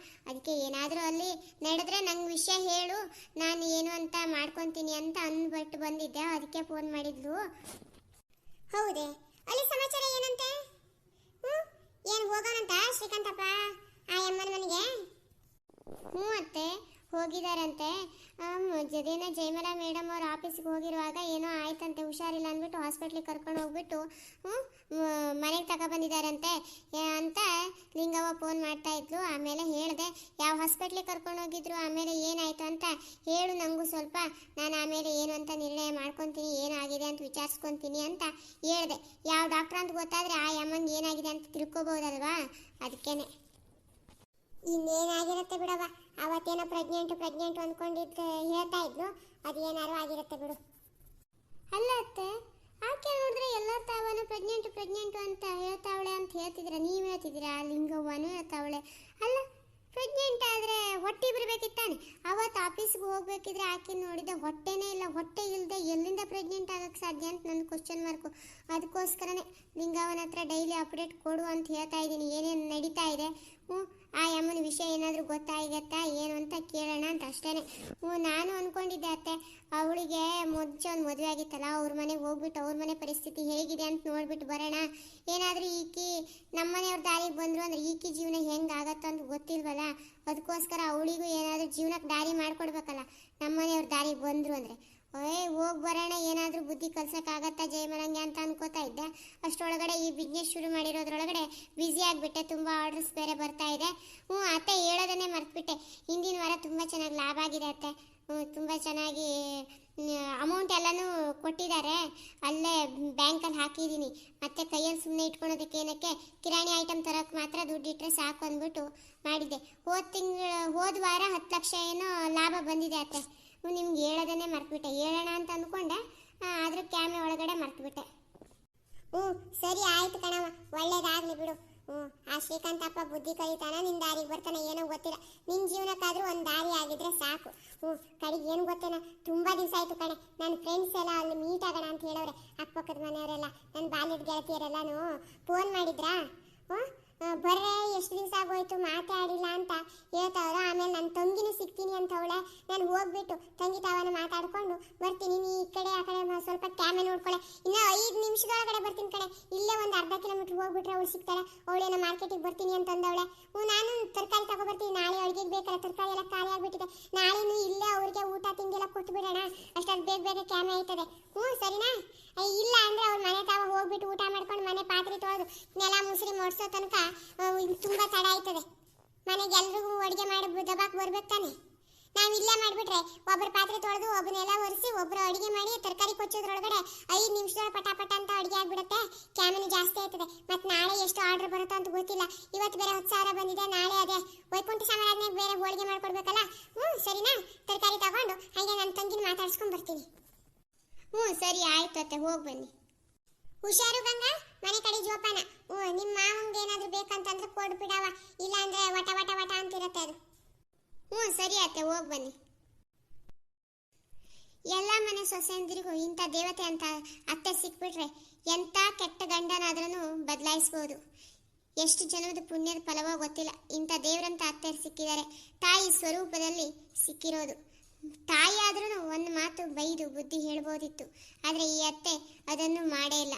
ಅದಕ್ಕೆ ಏನಾದರೂ ಅಲ್ಲಿ ನಡೆದ್ರೆ ನಂಗೆ ವಿಷಯ ಹೇಳು, ನಾನು ಏನು ಅಂತ ಮಾಡ್ಕೊತೀನಿ ಅಂತ ಅಂದ್ಬಿಟ್ಟು ಬಂದಿದ್ದೆ. ಅದಕ್ಕೆ ಫೋನ್ ಮಾಡಿದ್ಲು. ಹೌದೇ? ಅಲ್ಲಿ ಸಮಾಚಾರ ಏನಂತೆ? ಏನು ಹೋಗೋಣಂತ ಶ್ರೀಕಾಂತಪ್ಪ ಆ ಅಮ್ಮನ ಮನೆಗೆ? ಅತ್ತೆ, ಹೋಗಿದಾರಂತೆ. ಜದೇನ ಜಯಮಲಾ ಮೇಡಮ್ ಅವ್ರ ಆಫೀಸ್ಗೆ ಹೋಗಿರುವಾಗ ಏನೋ ಆಯ್ತಂತೆ, ಹುಷಾರಿಲ್ಲ ಅಂದ್ಬಿಟ್ಟು ಹಾಸ್ಪಿಟ್ಲಿಗೆ ಕರ್ಕೊಂಡು ಹೋಗ್ಬಿಟ್ಟು ಮನೆಗೆ ತಗೊಬಂದಿದ್ದಾರಂತೆ ಅಂತ ಲಿಂಗವ್ವ ಫೋನ್ ಮಾಡ್ತಾ ಇದ್ಲು. ಆಮೇಲೆ ಹೇಳಿದೆ ಯಾವ ಹಾಸ್ಪಿಟ್ಲಿಗೆ ಕರ್ಕೊಂಡು ಹೋಗಿದ್ರು, ಆಮೇಲೆ ಏನಾಯ್ತು ಅಂತ ಹೇಳು ನನಗೂ ಸ್ವಲ್ಪ, ನಾನು ಆಮೇಲೆ ಏನು ಅಂತ ನಿರ್ಣಯ ಮಾಡ್ಕೊತೀನಿ, ಏನಾಗಿದೆ ಅಂತ ವಿಚಾರಿಸ್ಕೊತೀನಿ ಅಂತ ಹೇಳಿದೆ. ಯಾವ ಡಾಕ್ಟ್ರ್ ಅಂತ ಗೊತ್ತಾದರೆ ಆ ಅಮ್ಮಂಗೆ ಏನಾಗಿದೆ ಅಂತ ತಿಳ್ಕೊಬೋದಲ್ವಾ, ಅದಕ್ಕೇನೆ. ಇನ್ನೇನಾಗಿರುತ್ತೆ ಬಿಡವ, ಅವತ್ತೇನೋ ಪ್ರೆಗ್ನೆಂಟ್ ಅಂದ್ಕೊಂಡಿದ್ದು ಹೇಳ್ತಾ ಇದ್ಲು, ಅದು ಏನಾರು ಆಗಿರುತ್ತೆ ಬಿಡು. ಅಲ್ಲ ಅತ್ತೆ, ಆಕೆ ನೋಡಿದ್ರೆ ಎಲ್ಲ ತಾವನು ಪ್ರೆಗ್ನೆಂಟ್ ಅಂತ ಹೇಳ್ತಾವಳೆ ಅಂತ ಹೇಳ್ತಿದ್ದೀರಾ, ನೀವು ಹೇಳ್ತಿದ್ದೀರಾ, ಲಿಂಗವ್ವನೂ ಹೇಳ್ತಾವಳೆ. ಅಲ್ಲ, ಪ್ರೆಗ್ನೆಂಟ್ ಆದರೆ ಹೊಟ್ಟೆ ಬರಬೇಕಿತ್ತಾನೆ. ಅವತ್ತು ಆಫೀಸ್ಗೆ ಹೋಗ್ಬೇಕಿದ್ರೆ ಆಕೆ ನೋಡಿದೆ ಹೊಟ್ಟೆನೇ ಇಲ್ಲ. ಹೊಟ್ಟೆ ಇಲ್ಲದೆ ಎಲ್ಲಿಂದ ಪ್ರೆಗ್ನೆಂಟ್ ಆಗೋಕ್ಕೆ ಸಾಧ್ಯ ಅಂತ ನನ್ನ ಕ್ವಶನ್ ಮಾರ್ಕು. ಅದಕ್ಕೋಸ್ಕರನೇ ಲಿಂಗವ್ವನ ಹತ್ರ ಡೈಲಿ ಅಪ್ಡೇಟ್ ಕೊಡು ಅಂತ ಹೇಳ್ತಾ ಇದ್ದೀನಿ, ಏನೇನು ನಡೀತಾ ಇದೆ. ಆ ಅಮ್ಮನ ವಿಷಯ ಏನಾದರೂ ಗೊತ್ತಾಗತ್ತಾ ಏನು ಅಂತ ಕೇಳೋಣ ಅಂತ ಅಷ್ಟೇ. ನಾನು ಅಂದ್ಕೊಂಡಿದ್ದೆ ಅತ್ತೆ, ಅವಳಿಗೆ ಮುಂಚೆ ಒಂದು ಮದುವೆ ಆಗಿತ್ತಲ್ಲ, ಅವ್ರ ಮನೆಗೆ ಹೋಗ್ಬಿಟ್ಟು ಅವ್ರ ಮನೆ ಪರಿಸ್ಥಿತಿ ಹೇಗಿದೆ ಅಂತ ನೋಡ್ಬಿಟ್ಟು ಬರೋಣ. ಏನಾದರೂ ಈಕಿ ನಮ್ಮನೆಯವ್ರ ದಾರಿಗೆ ಬಂದರು ಅಂದರೆ ಈಕಿ ಜೀವನ ಹೆಂಗೆ ಆಗತ್ತೋ ಅಂತ ಗೊತ್ತಿಲ್ವಲ್ಲ, ಅದಕ್ಕೋಸ್ಕರ ಅವಳಿಗೂ ಏನಾದರೂ ಜೀವನಕ್ಕೆ ದಾರಿ ಮಾಡಿಕೊಡ್ಬೇಕಲ್ಲ ನಮ್ಮನೆಯವ್ರ ದಾರಿಗೆ ಬಂದರು ಅಂದರೆ. ಹೋಗಿ ಬರೋಣ, ಏನಾದರೂ ಬುದ್ಧಿ ಕಲ್ಸೋಕ್ಕಾಗತ್ತಾ ಜಯಮರಂಗೆ ಅಂತ ಅನ್ಕೋತಾ ಇದ್ದೆ. ಅಷ್ಟರೊಳಗಡೆ ಈ ಬಿಸ್ನೆಸ್ ಶುರು ಮಾಡಿರೋದ್ರೊಳಗಡೆ ಬ್ಯುಸಿ ಆಗಿಬಿಟ್ಟೆ, ತುಂಬ ಆರ್ಡರ್ಸ್ ಬೇರೆ ಬರ್ತಾ ಇದೆ. ಅತ್ತೆ ಹೇಳೋದನ್ನೇ ಮರ್ತ್ಬಿಟ್ಟೆ, ಹಿಂದಿನ ವಾರ ತುಂಬ ಚೆನ್ನಾಗಿ ಲಾಭ ಆಗಿದೆ ಅತ್ತೆ. ತುಂಬ ಚೆನ್ನಾಗಿ ಅಮೌಂಟ್ ಎಲ್ಲನೂ ಕೊಟ್ಟಿದ್ದಾರೆ, ಅಲ್ಲೇ ಬ್ಯಾಂಕಲ್ಲಿ ಹಾಕಿದ್ದೀನಿ. ಮತ್ತೆ ಕೈಯಲ್ಲಿ ಸುಮ್ಮನೆ ಇಟ್ಕೊಳೋದಕ್ಕೆ ಏನಕ್ಕೆ, ಕಿರಾಣಿ ಐಟಮ್ ತರೋಕ್ಕೆ ಮಾತ್ರ ದುಡ್ಡಿಟ್ರೆ ಸಾಕು ಅಂದ್ಬಿಟ್ಟು ಮಾಡಿದ್ದೆ. ಹೋದ ವಾರ 10 ಲಕ್ಷ ಏನೋ ಲಾಭ ಬಂದಿದೆ ಅತ್ತೆ. ನಿಮ್ಗೆ ಹೇಳೋದನ್ನೇ ಮರ್ತ್ಬಿಟ್ಟೆ, ಹೇಳೋಣ ಅಂತ ಅಂದ್ಕೊಂಡೆ, ಆದರೂ ಕ್ಯಾಮೆ ಒಳಗಡೆ ಮರ್ತ್ಬಿಟ್ಟೆ. ಸರಿ ಆಯ್ತು ಕಣವ, ಒಳ್ಳೇದಾಗಲಿ ಬಿಡು. ಆ ಶ್ರೀಕಾಂತಪ್ಪ ಬುದ್ಧಿ ಕಲಿತಾನ, ನಿನ್ನ ದಾರಿಗೆ ಬರ್ತಾನೆ ಏನೋ ಗೊತ್ತಿಲ್ಲ. ನಿನ್ನ ಜೀವನಕ್ಕಾದ್ರೂ ಒಂದು ದಾರಿ ಆಗಿದ್ರೆ ಸಾಕು. ಕಡೆಗೆ ಏನು ಗೊತ್ತೇನ, ತುಂಬ ದಿವಸ ಆಯಿತು ಕಣೆ, ನನ್ನ ಫ್ರೆಂಡ್ಸ್ ಎಲ್ಲ ಅಲ್ಲಿ ಮೀಟ್ ಆಗೋಣ ಅಂತ ಹೇಳೋರೆ. ಅಕ್ಕಪಕ್ಕದ ಮನೆಯವರೆಲ್ಲ, ನನ್ನ ಬಾಲ್ಯದ ಗೆಳತಿಯರೆಲ್ಲನೂ ಫೋನ್ ಮಾಡಿದ್ರಾ? ಬರ್ರೆ ಎಷ್ಟು ದಿವಸ ಆಗೋಯ್ತು ಮಾತಾಡಿಲ್ಲ ಅಂತ ಹೇಳ್ತಾವ್ರ. ಆಮೇಲೆ ನನ್ನ ತಂಗಿನೂ ಸಿಗ್ತೀನಿ ಅಂತ ಅವಳೆ. ನಾನು ಹೋಗ್ಬಿಟ್ಟು ತಂಗಿ ತಾವನ್ನ ಮಾತಾಡ್ಕೊಂಡು ಬರ್ತೀನಿ. ನೀ ಈ ಕಡೆ ಆ ಕಡೆ ಸ್ವಲ್ಪ ಕ್ಯಾಮೆ ನೋಡ್ಕೊಳ್ಳೆ. ಇನ್ನೂ 5 ನಿಮಿಷದೊಳಗಡೆ ಬರ್ತೀನಿ ಕಣೆ. ಇಲ್ಲೇ ಒಂದು ಅರ್ಧ ಕಿಲೋಮೀಟ್ರ್ ಹೋಗ್ಬಿಟ್ರೆ ಅವಳು ಸಿಗ್ತಾಳೆ. ಅವಳೇನೋ ಮಾರ್ಕೆಟಿಗೆ ಬರ್ತೀನಿ ಅಂತಂದವಳೆ. ನಾನು ತರಕಾರಿ ತಗೊಬರ್ತೀನಿ, ನಾಳೆ ಅಡುಗೆಗೆ ಬೇಕಲ್ಲ, ತರಕಾರಿ ಎಲ್ಲ ಖಾಲಿ ಆಗಿಬಿಟ್ಟಿದೆ. ನಾಳೆನೂ ಇಲ್ಲೇ ಅವ್ರಿಗೆ ಊಟ ತಿಂಡಿ ಎಲ್ಲ ಕೊಟ್ಟು ಬಿಡೋಣ, ಅಷ್ಟಾಗಿ ಬೇಗ ಕ್ಯಾಮೆ ಆಯ್ತದೆ. ಸರಿನಾ? ಇಲ್ಲ ಅಂದರೆ ಅವ್ರ ಮನೆ ತಾವ ಹೋಗ್ಬಿಟ್ಟು ಊಟ ಮಾಡ್ಕೊಂಡು ಮನೆ ಪಾತ್ರೆ ತೊಳೆದು ನೆಲ ಮುಸುರಿ ಮಾಡಿಸೋ ತನಕ ತುಂಬ ತಡ ಆಯ್ತದೆ. ಮನೆಗೆ ಎಲ್ರಿಗೂ ಅಡುಗೆ ಮಾಡಿ ದಬಾಕ್ ಬರ್ಬೇಕು ತಾನೆ. ನಾವು ಇಲ್ಲೇ ಮಾಡಿಬಿಟ್ರೆ ಒಬ್ಬರು ಪಾತ್ರೆ ತೊಳೆದು ಒಬ್ಬನೆಲ್ಲ ಒರೆಸಿ ಒಬ್ಬರು ಅಡುಗೆ ಮಾಡಿ ತರಕಾರಿ ಕೊಚ್ಚೋದ್ರೊಳಗಡೆ 5 ನಿಮಿಷದೊಳಗೆ ಪಟ ಅಂತ ಅಡುಗೆ ಆಗಿಬಿಡುತ್ತೆ. ಕ್ಯಾಮೆನು ಜಾಸ್ತಿ ಆಯ್ತದೆ. ಮತ್ತು ನಾಳೆ ಎಷ್ಟು ಆರ್ಡರ್ ಬರುತ್ತೋ ಅಂತ ಗೊತ್ತಿಲ್ಲ. ಇವತ್ತು ಬೇರೆ 10,000 ಬಂದಿದೆ, ನಾಳೆ ಅದೇ ವೈಕುಂಠ ಸಮಾರಾಧನೆಗೆ ಬೇರೆ ಹೋಳಿಗೆ ಮಾಡ್ಕೊಡ್ಬೇಕಲ್ಲ. ಸರಿನಾ? ತರಕಾರಿ ತಗೊಂಡು ಹಾಗೆ ನನ್ನ ತಂಗಿನ ಮಾತಾಡ್ಸ್ಕೊಂಡು ಬರ್ತೀನಿ. ಸರಿ ಆಯ್ತು ಅತ್ತೆ, ಹೋಗಿ ಬನ್ನಿ. ಹುಷಾರು ಗಂಗಾ, ಮನೆ ಕಡೆ ಜೋಪಾನ. ನಿಮ್ಮ ಮಾವಂಗೆ ಏನಾದರೂ ಬೇಕಂತಂದ್ರೆ ಕೊಡ್ಬಿಡವ, ಇಲ್ಲಾಂದ್ರೆ ವಟ ವಟ ವಟ ಅಂತಿರತ್ತೆ ಅದು. ಸರಿ ಅತ್ತೆ, ಹೋಗಿ ಬನ್ನಿ. ಎಲ್ಲ ಮನೆ ಸೊಸೆಯಂದಿರಿಗೂ ಇಂಥ ದೇವತೆ ಅಂತ ಅತ್ತೆ ಸಿಕ್ಬಿಟ್ರೆ ಎಂಥ ಕೆಟ್ಟ ಗಂಡನಾದ್ರೂ ಬದಲಾಯಿಸ್ಬೋದು. ಎಷ್ಟು ಜನದ ಪುಣ್ಯದ ಫಲವೋ ಗೊತ್ತಿಲ್ಲ, ಇಂಥ ದೇವರಂತ ಅತ್ತೆ ಸಿಕ್ಕಿದ್ದಾರೆ. ತಾಯಿ ಸ್ವರೂಪದಲ್ಲಿ ಸಿಕ್ಕಿರೋದು. ತಾಯಿ ಆದ್ರೂ ಒಂದು ಮಾತು ಬೈದು ಬುದ್ಧಿ ಹೇಳ್ಬೋದಿತ್ತು, ಆದರೆ ಈ ಅತ್ತೆ ಅದನ್ನು ಮಾಡೇ ಇಲ್ಲ.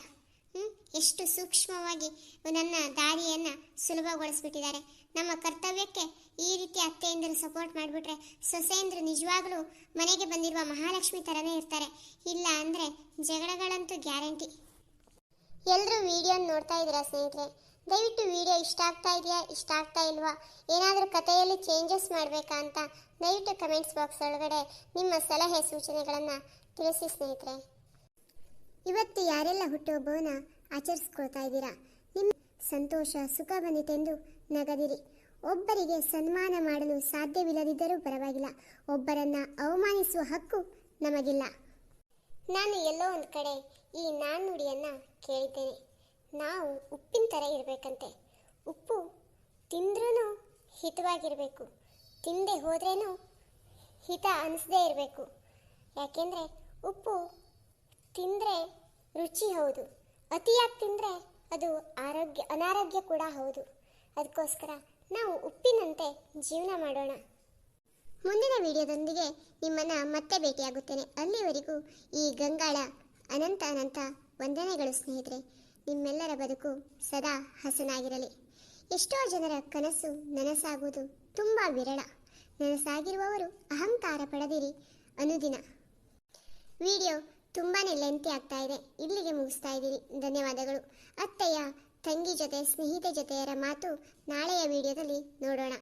ಎಷ್ಟು ಸೂಕ್ಷ್ಮವಾಗಿ ನನ್ನ ದಾರಿಯನ್ನು ಸುಲಭಗೊಳಿಸ್ಬಿಟ್ಟಿದ್ದಾರೆ. ನಮ್ಮ ಕರ್ತವ್ಯಕ್ಕೆ ಈ ರೀತಿ ಅತ್ತೆಯಂದರು ಸಪೋರ್ಟ್ ಮಾಡಿಬಿಟ್ರೆ ಸೊಸೆಯಂದರು ನಿಜವಾಗ್ಲೂ ಮನೆಗೆ ಬಂದಿರುವ ಮಹಾಲಕ್ಷ್ಮಿ ಥರನೇ ಇರ್ತಾರೆ. ಇಲ್ಲ ಅಂದರೆ ಜಗಳಗಳಂತೂ ಗ್ಯಾರಂಟಿ. ಎಲ್ಲರೂ ವಿಡಿಯೋ ನೋಡ್ತಾ ಇದ್ದೀರಾ ಸ್ನೇಹಿತರೆ? ದಯವಿಟ್ಟು ವಿಡಿಯೋ ಇಷ್ಟ ಆಗ್ತಾ ಇದೆಯಾ, ಇಷ್ಟ ಆಗ್ತಾ ಇಲ್ವಾ, ಏನಾದರೂ ಕಥೆಯಲ್ಲಿ ಚೇಂಜಸ್ ಮಾಡಬೇಕಾ ಅಂತ ದಯವಿಟ್ಟು ಕಮೆಂಟ್ಸ್ ಬಾಕ್ಸ್ ಒಳಗಡೆ ನಿಮ್ಮ ಸಲಹೆ ಸೂಚನೆಗಳನ್ನು ತಿಳಿಸಿ ಸ್ನೇಹಿತರೆ. ಇವತ್ತು ಯಾರೆಲ್ಲ ಹುಟ್ಟುಹಬ್ಬವನ್ನು ಆಚರಿಸ್ಕೊಳ್ತಾ ಇದ್ದೀರಾ, ನಿಮ್ಮ ಸಂತೋಷ ಸುಖ ಬಂದಿತೆಂದು ನಗದಿರಿ. ಒಬ್ಬರಿಗೆ ಸನ್ಮಾನ ಮಾಡಲು ಸಾಧ್ಯವಿಲ್ಲದಿದ್ದರೂ ಪರವಾಗಿಲ್ಲ, ಒಬ್ಬರನ್ನು ಅವಮಾನಿಸುವ ಹಕ್ಕು ನಮಗಿಲ್ಲ. ನಾನು ಎಲ್ಲೋ ಒಂದು ಕಡೆ ಈ ನಾಣ್ಣುಡಿಯನ್ನು ಕೇಳಿದ್ದೇನೆ. ನಾವು ಉಪ್ಪಿನ ಥರ ಇರಬೇಕಂತೆ. ಉಪ್ಪು ತಿಂದ್ರೂ ಹಿತವಾಗಿರಬೇಕು, ತಿಂದೆ ಹೋದ್ರೇನು ಹಿತ ಅನಿಸದೇ ಇರಬೇಕು. ಯಾಕೆಂದರೆ ಉಪ್ಪು ತಿಂದರೆ ರುಚಿ ಹೌದು, ಅತಿಯಾಗಿ ತಿಂದರೆ ಅದು ಅನಾರೋಗ್ಯ ಕೂಡ ಹೌದು. ಅದಕ್ಕೋಸ್ಕರ ನಾವು ಉಪ್ಪಿನಂತೆ ಜೀವನ ಮಾಡೋಣ. ಮುಂದಿನ ವಿಡಿಯೋದೊಂದಿಗೆ ನಿಮ್ಮನ್ನು ಮತ್ತೆ ಭೇಟಿಯಾಗುತ್ತೇನೆ. ಅಲ್ಲಿವರೆಗೂ ಈ ಗಂಗಾಳ ಅನಂತ ವಂದನೆಗಳು ಸ್ನೇಹಿತರೆ. ನಿಮ್ಮೆಲ್ಲರ ಬದುಕು ಸದಾ ಹಸನಾಗಿರಲಿ. ಎಷ್ಟೋ ಜನರ ಕನಸು ನನಸಾಗುವುದು ತುಂಬ ವಿರಳ. ನನಸಾಗಿರುವವರು ಅಹಂಕಾರ ಪಡೆದಿರಿ ಅನುದಿನ. ವಿಡಿಯೋ ತುಂಬಾ ಲೆಂತಿ ಆಗ್ತಾ ಇದೆ, ಇಲ್ಲಿಗೆ ಮುಗಿಸ್ತಾ ಇದ್ದೀರಿ. ಧನ್ಯವಾದಗಳು. ಅತ್ತೆಯ ತಂಗಿ ಜೊತೆ ಸ್ನೇಹಿತೆ ಜೊತೆಯರ ಮಾತು ನಾಳೆಯ ವಿಡಿಯೋದಲ್ಲಿ ನೋಡೋಣ.